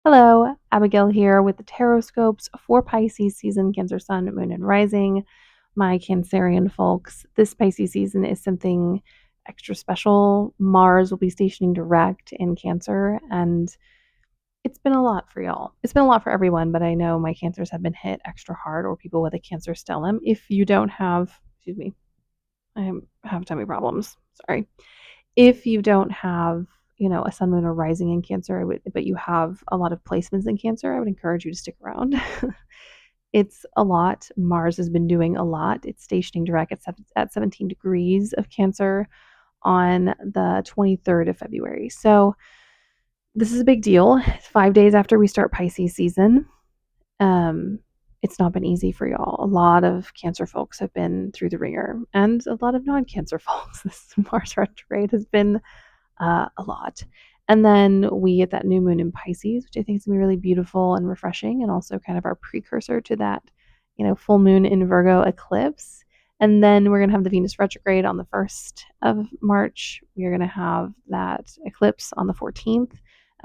Hello, Abigail here with the Tarotscopes for Pisces season, Cancer, Sun, Moon, and Rising. My Cancerian folks, this Pisces season is something extra special. Mars will be stationing direct in Cancer, and it's been a lot for y'all. It's been a lot for everyone, but I know my Cancers have been hit extra hard, or people with a Cancer stellium. If you don't have, excuse me, I have tummy problems. Sorry. If you don't have, a sun, moon, or rising in Cancer, but you have a lot of placements in Cancer, I would encourage you to stick around. It's a lot. Mars has been doing a lot. It's stationing direct at 17 degrees of Cancer on the 23rd of February. So this is a big deal. 5 days after we start Pisces season. Um, it's not been easy for y'all. A lot of Cancer folks have been through the ringer, and a lot of non-Cancer folks. This Mars retrograde has been a lot. And then we get that new moon in Pisces, which I think is going to be really beautiful and refreshing, and also kind of our precursor to that, full moon in Virgo eclipse. And then we're going to have the Venus retrograde on the 1st of March. We're going to have that eclipse on the 14th.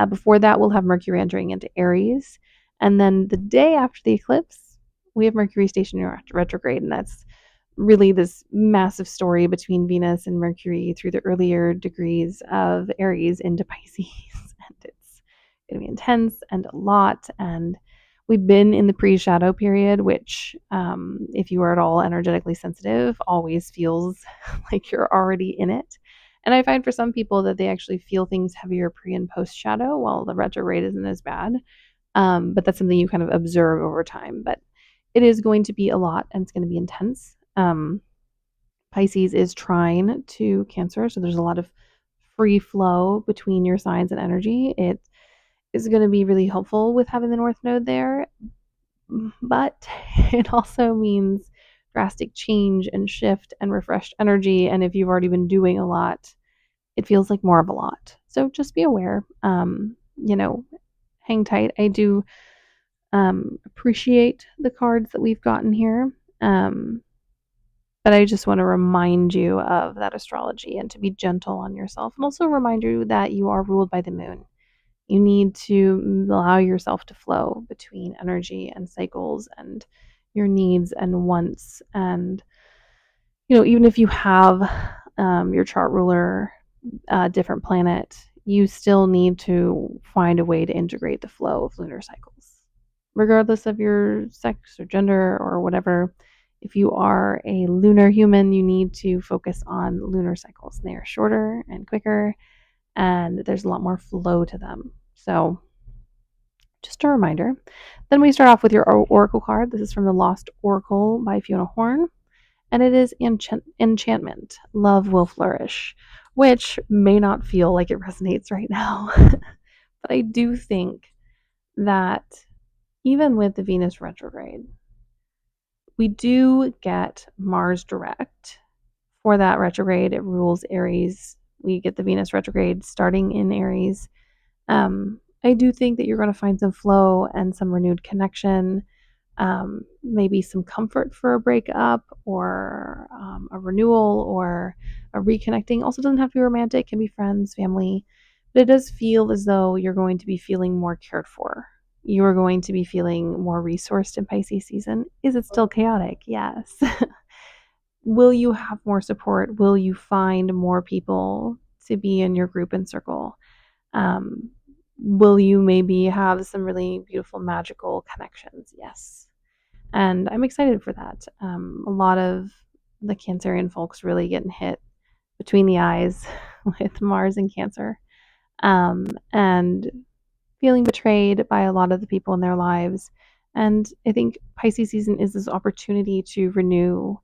Before that, we'll have Mercury entering into Aries. And then the day after the eclipse, we have Mercury stationary retrograde, and that's really this massive story between Venus and Mercury through the earlier degrees of Aries into Pisces. And it's going to be intense and a lot. And we've been in the pre-shadow period, which, if you are at all energetically sensitive, always feels like you're already in it. And I find for some people that they actually feel things heavier pre and post shadow, while the retrograde isn't as bad. But that's something you kind of observe over time. But it is going to be a lot, and it's going to be intense. Pisces is trine to Cancer, so there's a lot of free flow between your signs and energy. It is going to be really helpful with having the North Node there, but it also means drastic change and shift and refreshed energy. And if you've already been doing a lot, it feels like more of a lot. So just be aware. Hang tight. I do appreciate the cards that we've gotten here. But I just want to remind you of that astrology and to be gentle on yourself, and also remind you that you are ruled by the moon. You need to allow yourself to flow between energy and cycles and your needs and wants. And, even if you have your chart ruler, different planet, you still need to find a way to integrate the flow of lunar cycles, regardless of your sex or gender or whatever. If you are a lunar human, you need to focus on lunar cycles. They are shorter and quicker, and there's a lot more flow to them. So, just a reminder. Then we start off with your oracle card. This is from the Lost Oracle by Fiona Horn, and it is enchantment. Love will flourish, which may not feel like it resonates right now, but I do think that even with the Venus retrograde, we do get Mars direct. For that retrograde, it rules Aries. We get the Venus retrograde starting in Aries. I do think that you're going to find some flow and some renewed connection, maybe some comfort for a breakup or a renewal or a reconnecting. Also, doesn't have to be romantic, it can be friends, family, but it does feel as though you're going to be feeling more cared for. You are going to be feeling more resourced in Pisces season. Is it still chaotic? Yes. Will you have more support? Will you find more people to be in your group and circle? Will you maybe have some really beautiful magical connections? Yes. And I'm excited for that. A lot of the Cancerian folks really getting hit between the eyes with Mars and Cancer, and feeling betrayed by a lot of the people in their lives. And I think Pisces season is this opportunity to renew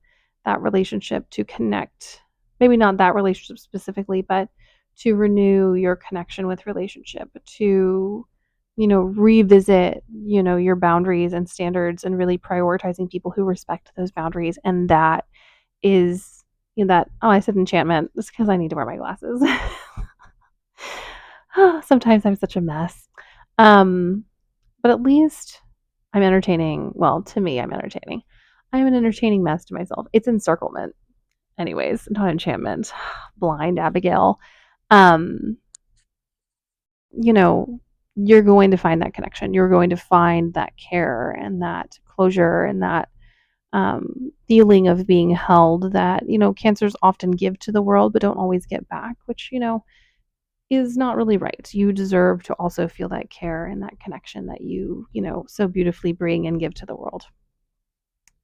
that relationship, to connect, maybe not that relationship specifically, but to renew your connection with relationship, to, revisit, your boundaries and standards, and really prioritizing people who respect those boundaries. And that is, I said enchantment. It's because I need to wear my glasses. Sometimes I'm such a mess. But at least I'm entertaining. Well, to me, I'm entertaining. I'm an entertaining mess to myself. It's encirclement. Anyways, not enchantment. Blind Abigail. Um, you know, you're going to find that connection. You're going to find that care and that closure and that feeling of being held that, cancers often give to the world but don't always get back, which, is not really right. You deserve to also feel that care and that connection that you so beautifully bring and give to the world.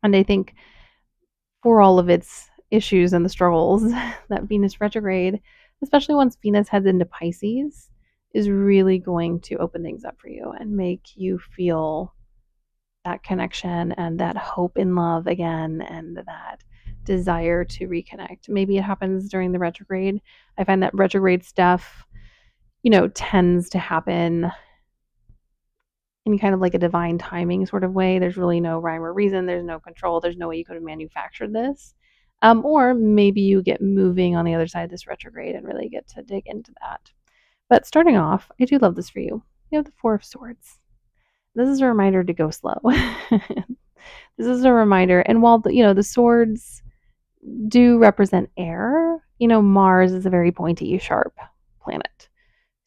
And I think for all of its issues and the struggles, that Venus retrograde, especially once Venus heads into Pisces, is really going to open things up for you and make you feel that connection and that hope in love again and that desire to reconnect. Maybe it happens during the retrograde. I find that retrograde stuff, tends to happen in kind of like a divine timing sort of way. There's really no rhyme or reason. There's no control. There's no way you could have manufactured this. Or maybe you get moving on the other side of this retrograde and really get to dig into that. But starting off, I do love this for you. You have the Four of Swords. This is a reminder to go slow. This is a reminder. And while the swords do represent air, Mars is a very pointy, sharp planet.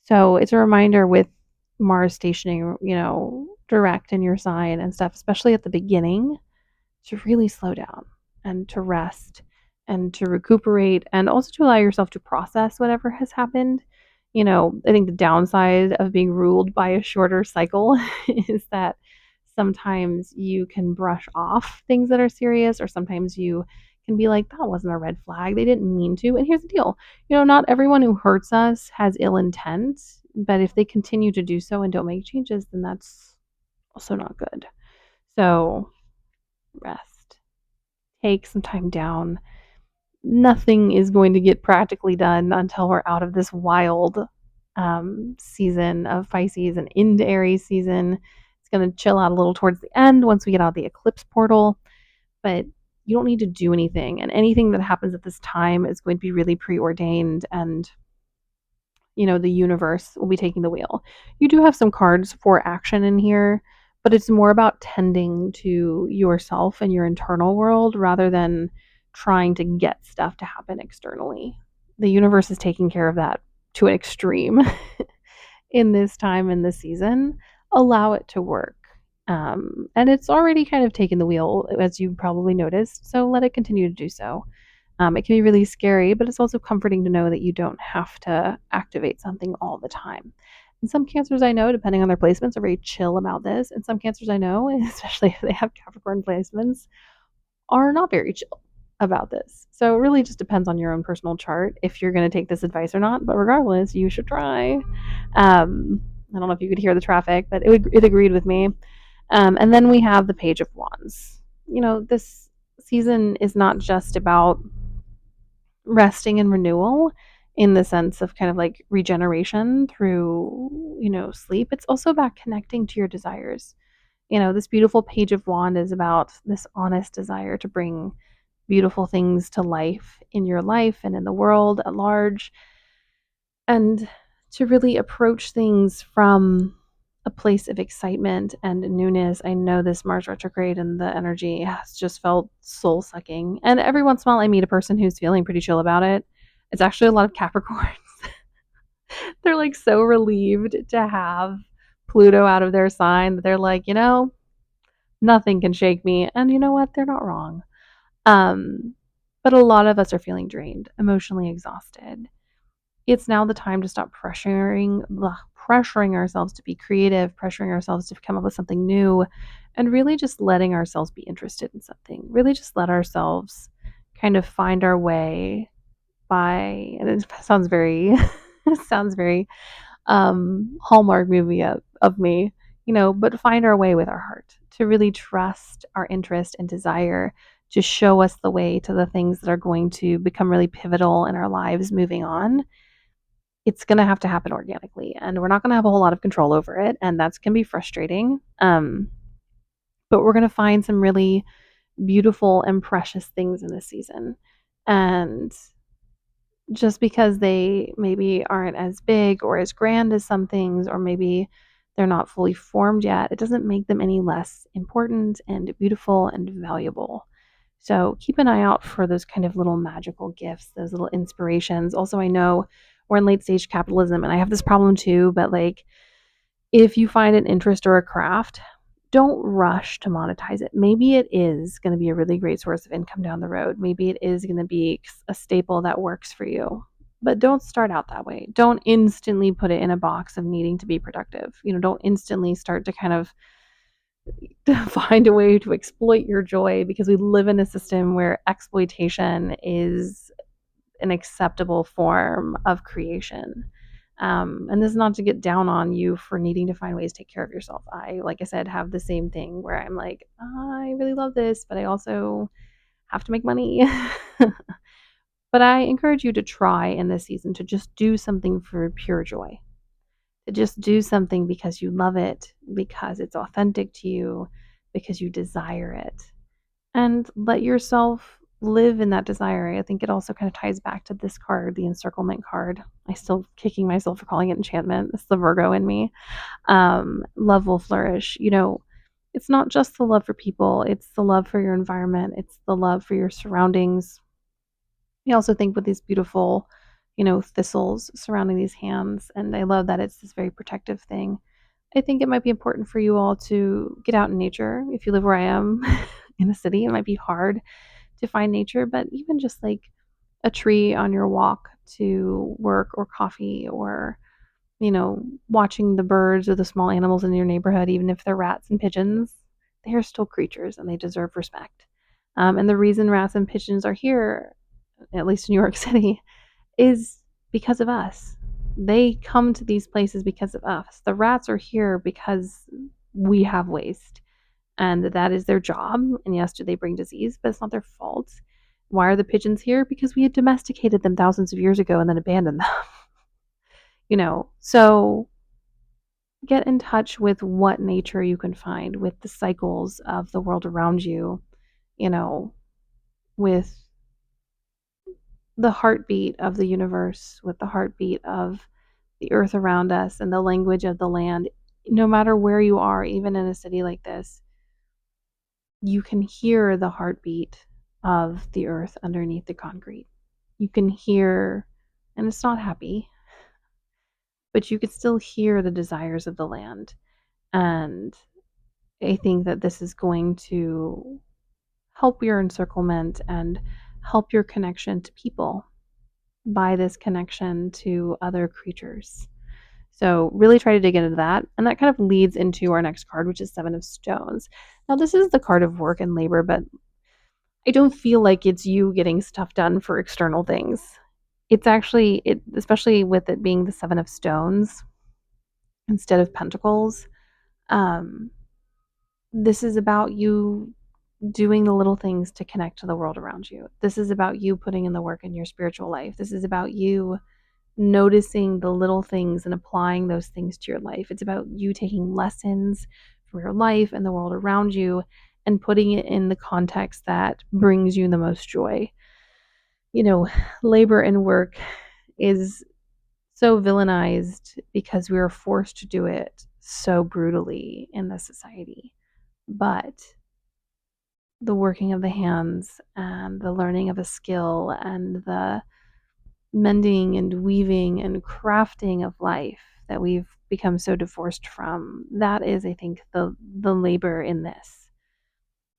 So it's a reminder with Mars stationing, direct in your sign and stuff, especially at the beginning, to really slow down and to rest and to recuperate and also to allow yourself to process whatever has happened. I think the downside of being ruled by a shorter cycle is that sometimes you can brush off things that are serious, or sometimes you can be like, that wasn't a red flag. They didn't mean to. And here's the deal, not everyone who hurts us has ill intent, but if they continue to do so and don't make changes, then that's also not good. So rest, take some time down. Nothing is going to get practically done until we're out of this wild season of Pisces and into Aries season. It's going to chill out a little towards the end once we get out of the eclipse portal, but you don't need to do anything. And anything that happens at this time is going to be really preordained, and the universe will be taking the wheel. You do have some cards for action in here, but it's more about tending to yourself and your internal world rather than trying to get stuff to happen externally. The universe is taking care of that to an extreme in this time in this season. Allow it to work. And it's already kind of taken the wheel, as you probably noticed, so let it continue to do so. It can be really scary, but it's also comforting to know that you don't have to activate something all the time. And some cancers I know, depending on their placements, are very chill about this. And some cancers I know, especially if they have Capricorn placements, are not very chill about this. So it really just depends on your own personal chart if you're going to take this advice or not. But regardless, you should try. I don't know if you could hear the traffic, but it agreed with me. And then we have the Page of Wands. This season is not just about resting and renewal in the sense of kind of like regeneration through, sleep. It's also about connecting to your desires. This beautiful Page of Wand is about this honest desire to bring beautiful things to life in your life and in the world at large, and to really approach things from a place of excitement and newness. I know this Mars retrograde and the energy has just felt soul sucking. And every once in a while, I meet a person who's feeling pretty chill about it. It's actually a lot of Capricorns. They're like so relieved to have Pluto out of their sign that they're like, nothing can shake me. And you know what? They're not wrong. Um, but a lot of us are feeling drained, emotionally exhausted. It's now the time to stop pressuring ourselves to be creative, pressuring ourselves to come up with something new, and really just letting ourselves be interested in something. Really just let ourselves kind of find our way by, and it sounds very it sounds very Hallmark movie of me, but find our way with our heart, to really trust our interest and desire to show us the way to the things that are going to become really pivotal in our lives moving on. It's going to have to happen organically, and we're not going to have a whole lot of control over it, and that's can be frustrating. But we're going to find some really beautiful and precious things in this season. And just because they maybe aren't as big or as grand as some things, or maybe they're not fully formed yet, it doesn't make them any less important and beautiful and valuable. So keep an eye out for those kind of little magical gifts, those little inspirations. Also, I know we're in late stage capitalism and I have this problem too, but like If you find an interest or a craft, don't rush to monetize it. Maybe it is going to be a really great source of income down the road. Maybe it is going to be a staple that works for you. But don't start out that way. Don't instantly put it in a box of needing to be productive. Don't instantly start to kind of find a way to exploit your joy, because we live in a system where exploitation is an acceptable form of creation. And this is not to get down on you for needing to find ways to take care of yourself. Like I said, have the same thing where I'm like, I really love this, but I also have to make money. But I encourage you to try in this season to just do something for pure joy, to just do something because you love it, because it's authentic to you, because you desire it, and let yourself live in that desire. I think it also kind of ties back to this card, the encirclement card. I still kicking myself for calling it enchantment. It's the Virgo in me. Love will flourish. It's not just the love for people, it's the love for your environment, it's the love for your surroundings. I also think with these beautiful, thistles surrounding these hands, and I love that it's this very protective thing. I think it might be important for you all to get out in nature. If you live where I am in the city, it might be hard to find nature, but even just like a tree on your walk to work or coffee, or, watching the birds or the small animals in your neighborhood, even if they're rats and pigeons, they are still creatures and they deserve respect. And the reason rats and pigeons are here, at least in New York City, is because of us. They come to these places because of us. The rats are here because we have waste, and that is their job. And yes, do they bring disease, but it's not their fault. Why are the pigeons here? Because we had domesticated them thousands of years ago and then abandoned them. So get in touch with what nature you can find, with the cycles of the world around you, you know, with the heartbeat of the universe, with the heartbeat of the earth around us, and the language of the land. No matter where you are, even in a city like this, you can hear the heartbeat of the earth underneath the concrete. You can hear, and it's not happy, but you can still hear the desires of the land. And I think that this is going to help your encirclement and help your connection to people by this connection to other creatures. So really try to dig into that. And that kind of leads into our next card, which is Seven of Stones. Now, this is the card of work and labor, but I don't feel like it's you getting stuff done for external things. It's actually, especially with it being the Seven of Stones instead of Pentacles. Um, this is about you doing the little things to connect to the world around you. This is about you putting in the work in your spiritual life. This is about you noticing the little things and applying those things to your life. It's about you taking lessons from your life and the world around you and putting it in the context that brings you the most joy. Labor and work is so villainized because we are forced to do it so brutally in this society. But the working of the hands and the learning of a skill and the mending and weaving and crafting of life that we've become so divorced from, that is, I think, the labor in this.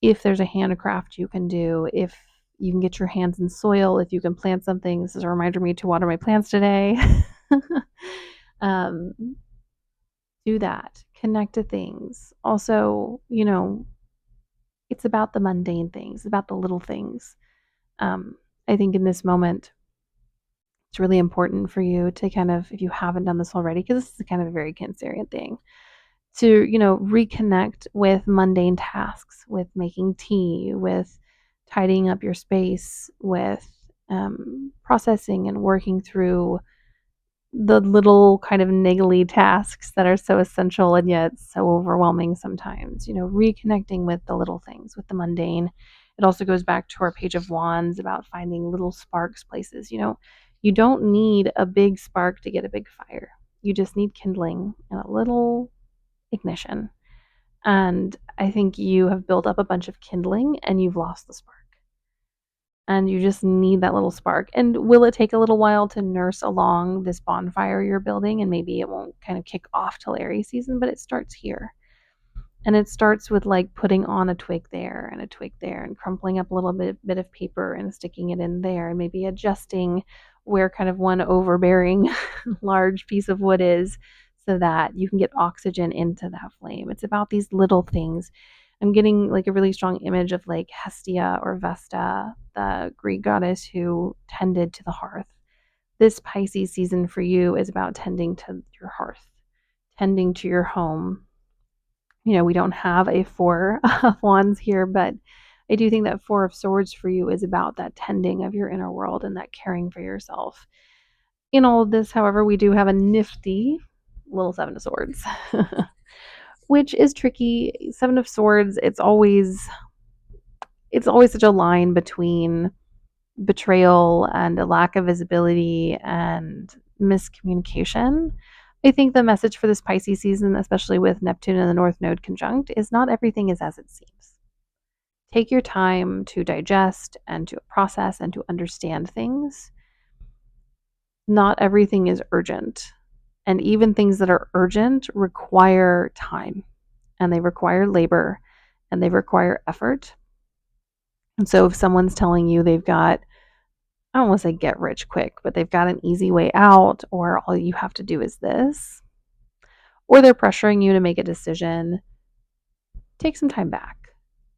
If there's a handcraft you can do, if you can get your hands in soil, if you can plant something, this is a reminder me to water my plants today. um, do that. Connect to things. Also, it's about the mundane things, it's about the little things. I think in this moment, it's really important for you to kind of, if you haven't done this already, because this is kind of a very Cancerian thing, to, reconnect with mundane tasks, with making tea, with tidying up your space, with processing and working through the little kind of niggly tasks that are so essential and yet so overwhelming sometimes. Reconnecting with the little things, with the mundane. It also goes back to our Page of Wands about finding little sparks places. You don't need a big spark to get a big fire. You just need kindling and a little ignition. And I think you have built up a bunch of kindling and you've lost the spark. and you just need that little spark. And will it take a little while to nurse along this bonfire you're building? And maybe it won't kind of kick off till Aries season, but it starts here. And it starts with like putting on a twig there and a twig there and crumpling up a little bit of paper and sticking it in there and maybe adjusting where kind of one overbearing large piece of wood is so that you can get oxygen into that flame. It's about these little things. I'm getting like a really strong image of like Hestia or Vesta, the Greek goddess who tended to the hearth. This Pisces season for you is about tending to your hearth, tending to your home. We don't have a Four of Wands here, but I do think that Four of Swords for you is about that tending of your inner world and that caring for yourself. In all of this, however, we do have a nifty little Seven of Swords, which is tricky. Seven of Swords, it's always such a line between betrayal and a lack of visibility and miscommunication. I think the message for this Pisces season, especially with Neptune and the North Node conjunct, is not everything is as it seems. Take your time to digest and to process and to understand things. Not everything is urgent. And even things that are urgent require time, and they require labor, and they require effort. And so if someone's telling you they've got, I don't want to say get rich quick, but they've got an easy way out, or all you have to do is this, or they're pressuring you to make a decision, take some time back.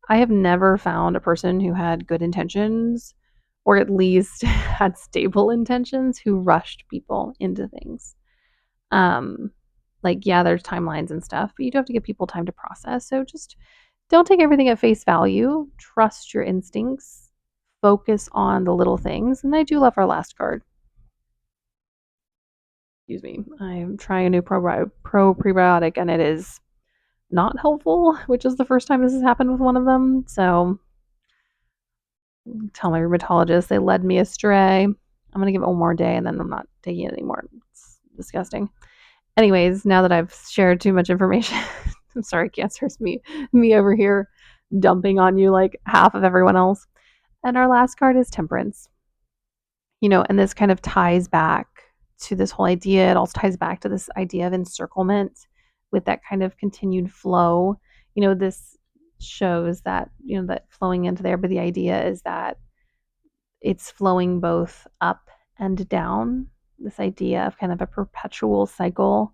I have never found a person who had good intentions, or at least had stable intentions, who rushed people into things. Like, yeah, there's timelines and stuff, but you do have to give people time to process. So just don't take everything at face value. Trust your instincts. Focus on the little things. And I do love our last card. Excuse me. I'm trying a new prebiotic and it is not helpful, which is the first time this has happened with one of them. So tell my rheumatologist they led me astray. I'm going to give it one more day and then I'm not taking it anymore. It's disgusting. Anyways, now that I've shared too much information, I'm sorry, Cancer, it's me over here dumping on you like half of everyone else. And our last card is Temperance. And this kind of ties back to this whole idea. It also ties back to this idea of encirclement with that kind of continued flow. This shows that, that flowing into there, but the idea is that it's flowing both up and down. This idea of kind of a perpetual cycle.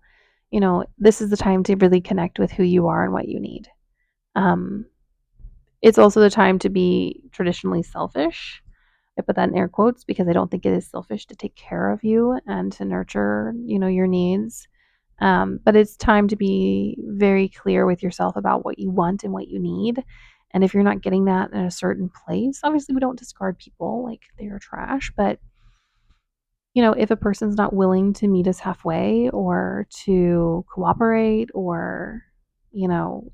This is the time to really connect with who you are and what you need. It's also the time to be traditionally selfish. I put that in air quotes because I don't think it is selfish to take care of you and to nurture, your needs. But it's time to be very clear with yourself about what you want and what you need. And if you're not getting that in a certain place, obviously we don't discard people like they are trash, but if a person's not willing to meet us halfway or to cooperate or,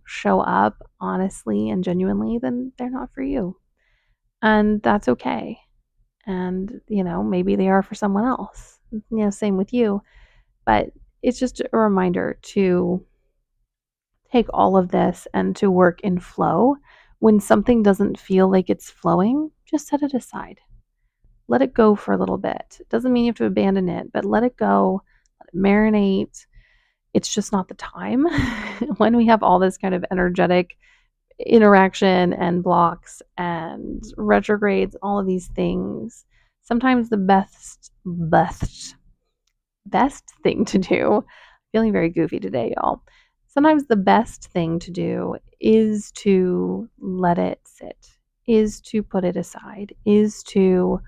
show up honestly and genuinely, then they're not for you. And that's okay. And, maybe they are for someone else. Same with you. But it's just a reminder to take all of this and to work in flow. When something doesn't feel like it's flowing, just set it aside. Let it go for a little bit. It doesn't mean you have to abandon it, but let it go, let it marinate. It's just not the time. When we have all this kind of energetic interaction and blocks and retrogrades, all of these things, sometimes the best thing to do, feeling very goofy today, y'all. Sometimes the best thing to do is to let it sit, is to put it aside, is to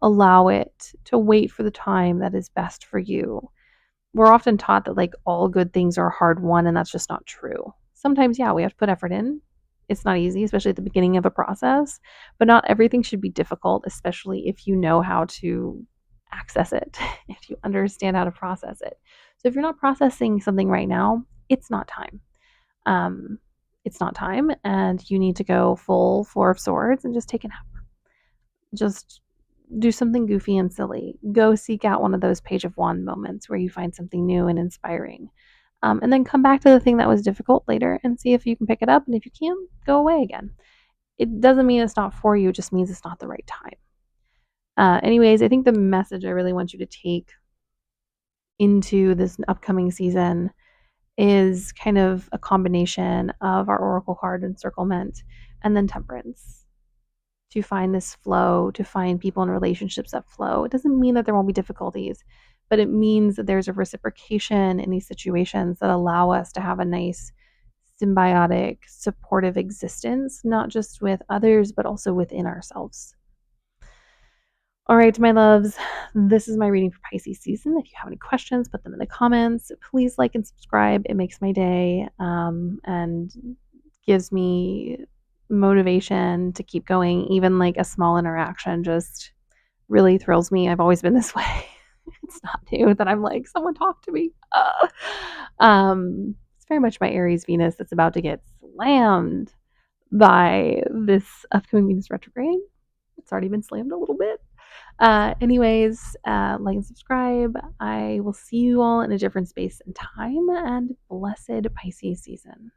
allow it to wait for the time that is best for you. We're often taught that like all good things are hard won, and that's just not true. Sometimes, yeah, we have to put effort in. It's not easy, especially at the beginning of a process, but not everything should be difficult, especially if you know how to access it, if you understand how to process it. So if you're not processing something right now, it's not time. It's not time, and you need to go full Four of Swords and just take a nap. Just do something goofy and silly. Go seek out one of those Page of Wand moments where you find something new and inspiring. And then come back to the thing that was difficult later and see if you can pick it up. And if you can't, go away again. It doesn't mean it's not for you, it just means it's not the right time. Anyways, I think the message I really want you to take into this upcoming season is kind of a combination of our oracle card encirclement and then temperance, to find this flow, to find people and relationships that flow. It doesn't mean that there won't be difficulties, but it means that there's a reciprocation in these situations that allow us to have a nice symbiotic, supportive existence, not just with others, but also within ourselves. All right, my loves, this is my reading for Pisces season. If you have any questions, put them in the comments. Please like and subscribe. It makes my day and gives me motivation to keep going. Even like a small interaction just really thrills me. I've always been this way. It's not new that I'm like, someone talk to me. It's very much my Aries Venus that's about to get slammed by this upcoming Venus retrograde. It's already been slammed a little bit. Anyways, like and subscribe. I will see you all in a different space and time, and blessed Pisces season.